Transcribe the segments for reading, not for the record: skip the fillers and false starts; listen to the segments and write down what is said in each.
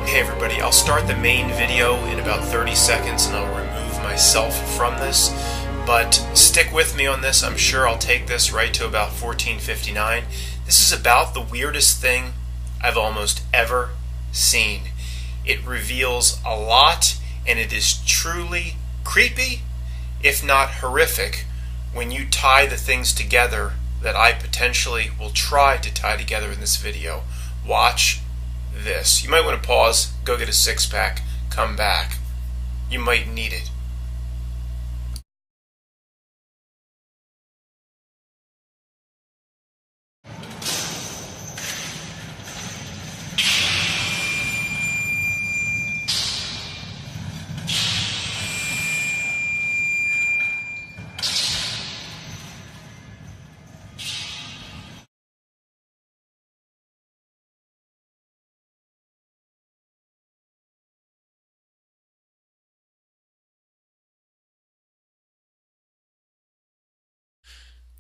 Hey everybody, I'll start the main video in about 30 seconds and I'll remove myself from this, but stick with me on this. I'm sure I'll take this right to about 14:59. This is about the weirdest thing I've almost ever seen. It reveals a lot and it is truly creepy, if not horrific, when you tie the things together that I potentially will try to tie together in this video. Watch this. You might want to pause, go get a six-pack, come back. You might need it.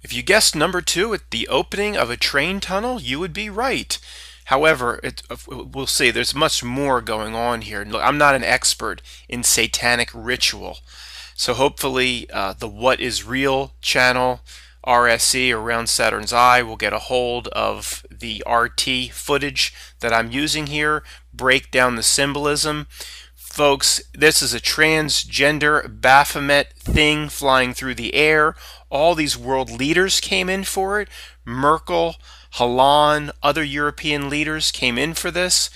If you guessed number 2 at the opening of a train tunnel, you would be right. However, we'll see, there's much more going on here. Look, I'm not an expert in satanic ritual, so hopefully the What Is Real channel, RSC, or Around Saturn's Eye, will get a hold of the RT footage that I'm using here, break down the symbolism. Folks, this is a transgender Baphomet thing flying through the air. All these world leaders came in for it. Merkel, Hollande, other European leaders came in for this.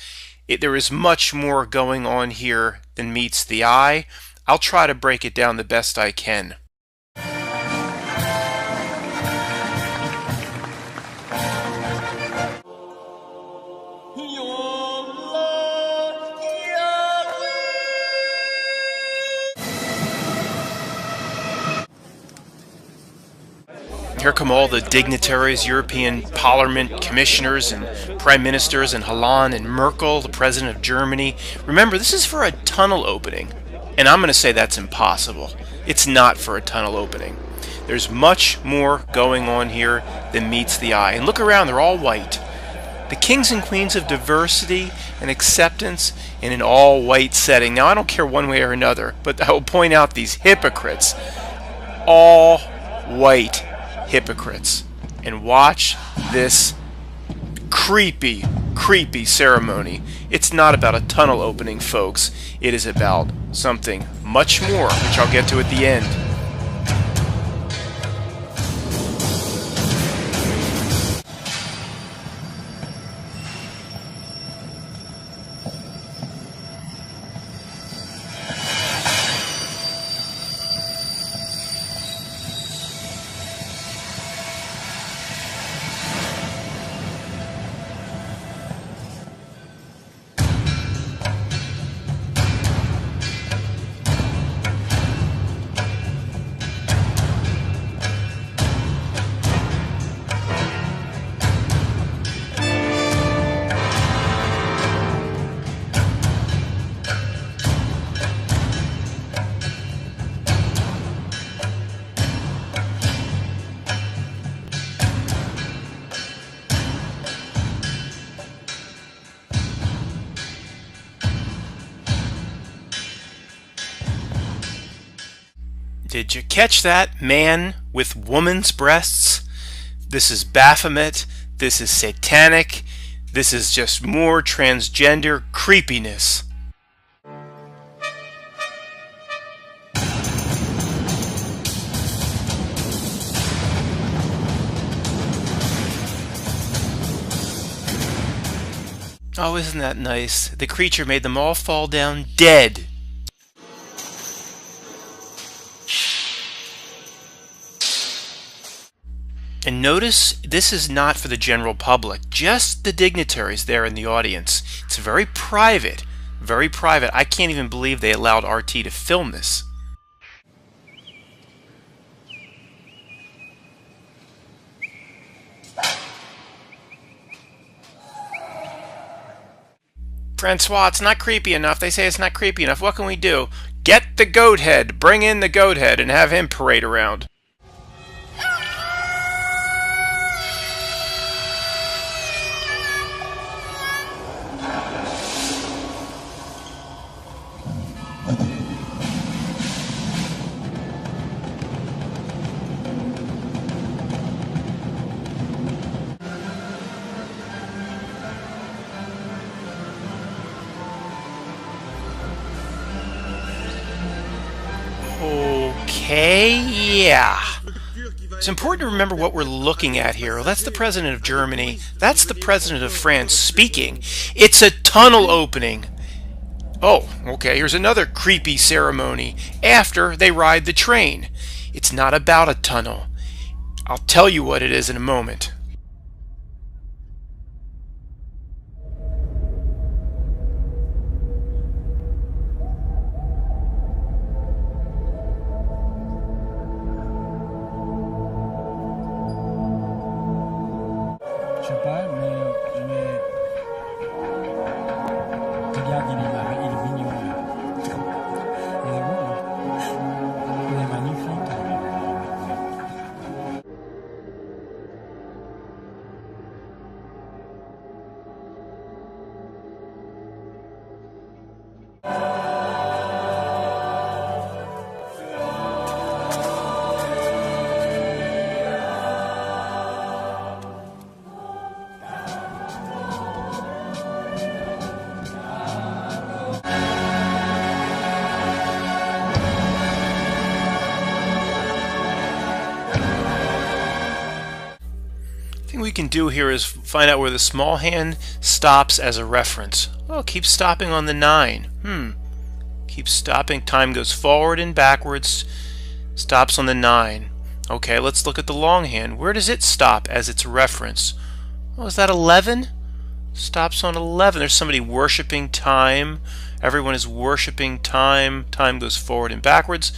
There is much more going on here than meets the eye. I'll try to break it down the best I can. Here come all the dignitaries, European Parliament commissioners and prime ministers, and Hollande and Merkel, the president of Germany. Remember, this is for a tunnel opening, and I'm going to say that's impossible. It's not for a tunnel opening. There's much more going on here than meets the eye. And look around, they're all white. The kings and queens of diversity and acceptance in an all-white setting. Now, I don't care one way or another, but I will point out these hypocrites. All white hypocrites. And watch this creepy ceremony. It's not about a tunnel opening, folks. It is about something much more, which I'll get to at the end. Did you catch that? Man with woman's breasts? This is Baphomet. This is satanic. This is just more transgender creepiness. Oh, isn't that nice? The creature made them all fall down dead. And notice, this is not for the general public, just the dignitaries there in the audience. It's very private, very private. I can't even believe they allowed RT to film this. Francois, it's not creepy enough. They say it's not creepy enough. What can we do? Get the goat head. Bring in the goat head and have him parade around. Okay, yeah. It's important to remember what we're looking at here. Well, that's the president of Germany. That's the president of France speaking. It's a tunnel opening. Oh, okay, here's another creepy ceremony after they ride the train. It's not about a tunnel. I'll tell you what it is in a moment. Je sais pas, mais regarde, il est mignon. Il est beau, il est magnifique. Thing we can do here is find out where the small hand stops as a reference. Oh, keep stopping on the 9. Keep stopping. Time goes forward and backwards. Stops on the 9. Okay, let's look at the long hand. Where does it stop as its reference? Oh, is that 11? Stops on 11. There's somebody worshiping time. Everyone is worshiping time. Time goes forward and backwards.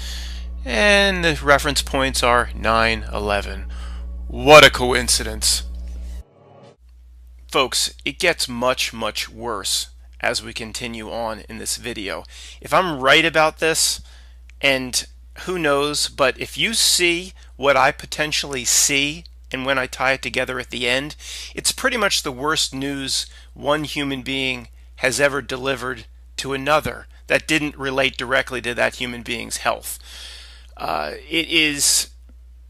And the reference points are 9, 11. What a coincidence. Folks, it gets much, much worse as we continue on in this video. If I'm right about this, and who knows, but if you see what I potentially see, and when I tie it together at the end, it's pretty much the worst news one human being has ever delivered to another that didn't relate directly to that human being's health.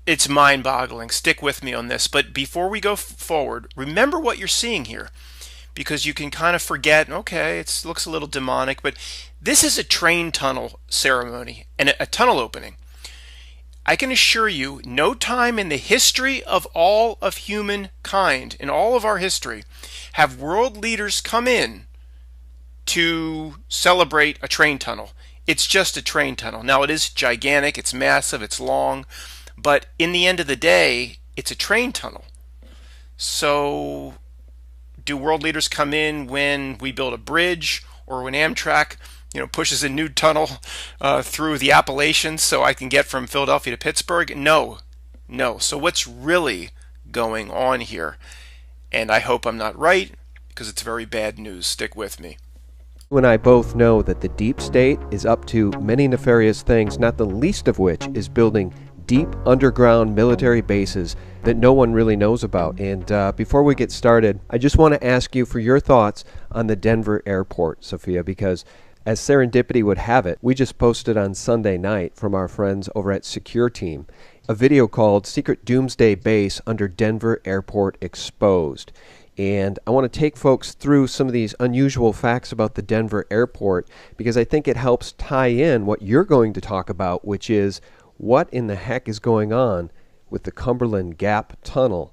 It's mind-boggling. Stick with me on this. But before we go forward, remember what you're seeing here, because you can kind of forget, okay, it looks a little demonic, but this is a train tunnel ceremony and a tunnel opening. I can assure you, no time in the history of all of humankind, in all of our history, have world leaders come in to celebrate a train tunnel. It's just a train tunnel. Now, it is gigantic, it's massive, it's long, but in the end of the day, it's a train tunnel. So, do world leaders come in when we build a bridge, or when Amtrak, pushes a new tunnel through the Appalachians so I can get from Philadelphia to Pittsburgh? No. So what's really going on here? And I hope I'm not right, because it's very bad news. Stick with me. You and I both know that the deep state is up to many nefarious things, not the least of which is building deep underground military bases that no one really knows about. And before we get started, I just want to ask you for your thoughts on the Denver airport, Sophia, because as serendipity would have it, we just posted on Sunday night from our friends over at Secure Team a video called Secret Doomsday Base Under Denver Airport Exposed. And I want to take folks through some of these unusual facts about the Denver airport, because I think it helps tie in what you're going to talk about, which is what in the heck is going on with the Cumberland Gap Tunnel.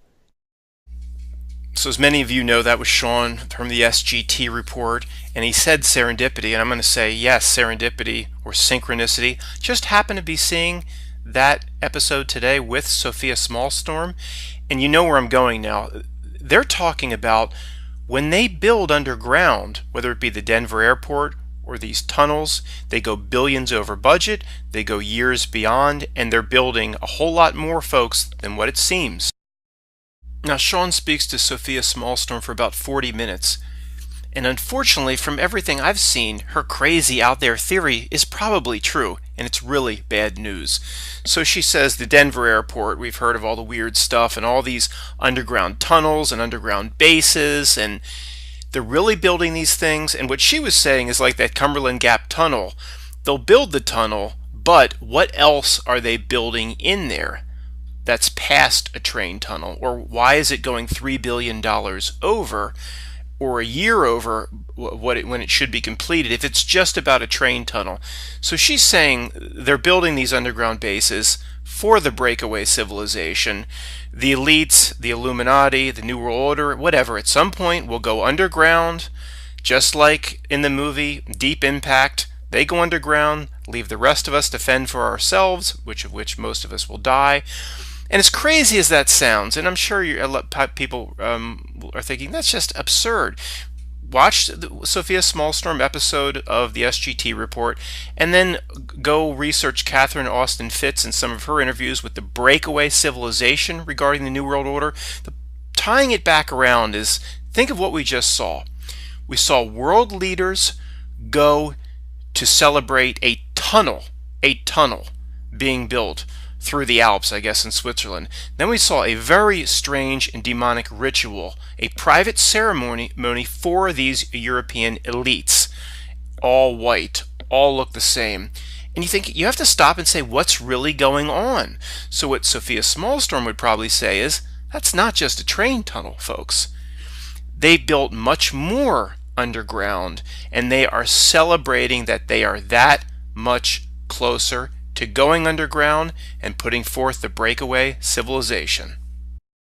So as many of you know, that was Sean from the SGT report, and he said serendipity, and I'm going to say yes, serendipity or synchronicity. Just happened to be seeing that episode today with Sophia Smallstorm, and you know where I'm going now. They're talking about when they build underground, whether it be the Denver airport or these tunnels, they go billions over budget, they go years beyond, and they're building a whole lot more, folks, than what it seems. Now, Sean speaks to Sophia Smallstorm for about 40 minutes, And unfortunately, from everything I've seen, her crazy out there theory is probably true, and it's really bad news. So she says the Denver airport, we've heard of all the weird stuff and all these underground tunnels and underground bases, and they're really building these things. And what she was saying is like that Cumberland Gap tunnel. They'll build the tunnel, but what else are they building in there that's past a train tunnel? Or why is it going $3 billion over, or a year over when it should be completed, if it's just about a train tunnel? So she's saying they're building these underground bases for the breakaway civilization. The elites, the Illuminati, the New World Order, whatever, at some point will go underground, just like in the movie Deep Impact. They go underground, leave the rest of us to fend for ourselves, which most of us will die. And as crazy as that sounds, and I'm sure people are thinking that's just absurd. Watch the Sophia Smallstorm episode of the SGT report, and then go research Catherine Austin Fitts and some of her interviews with the breakaway civilization regarding the New World Order. Tying it back around is, think of what we just saw. We saw world leaders go to celebrate a tunnel being built through the Alps, I guess, in Switzerland. Then we saw a very strange and demonic ritual, a private ceremony for these European elites, all white, all look the same. And you think, you have to stop and say, what's really going on? So what Sophia Smallstorm would probably say is, that's not just a train tunnel, folks. They built much more underground, and they are celebrating that they are that much closer to going underground and putting forth the breakaway civilization.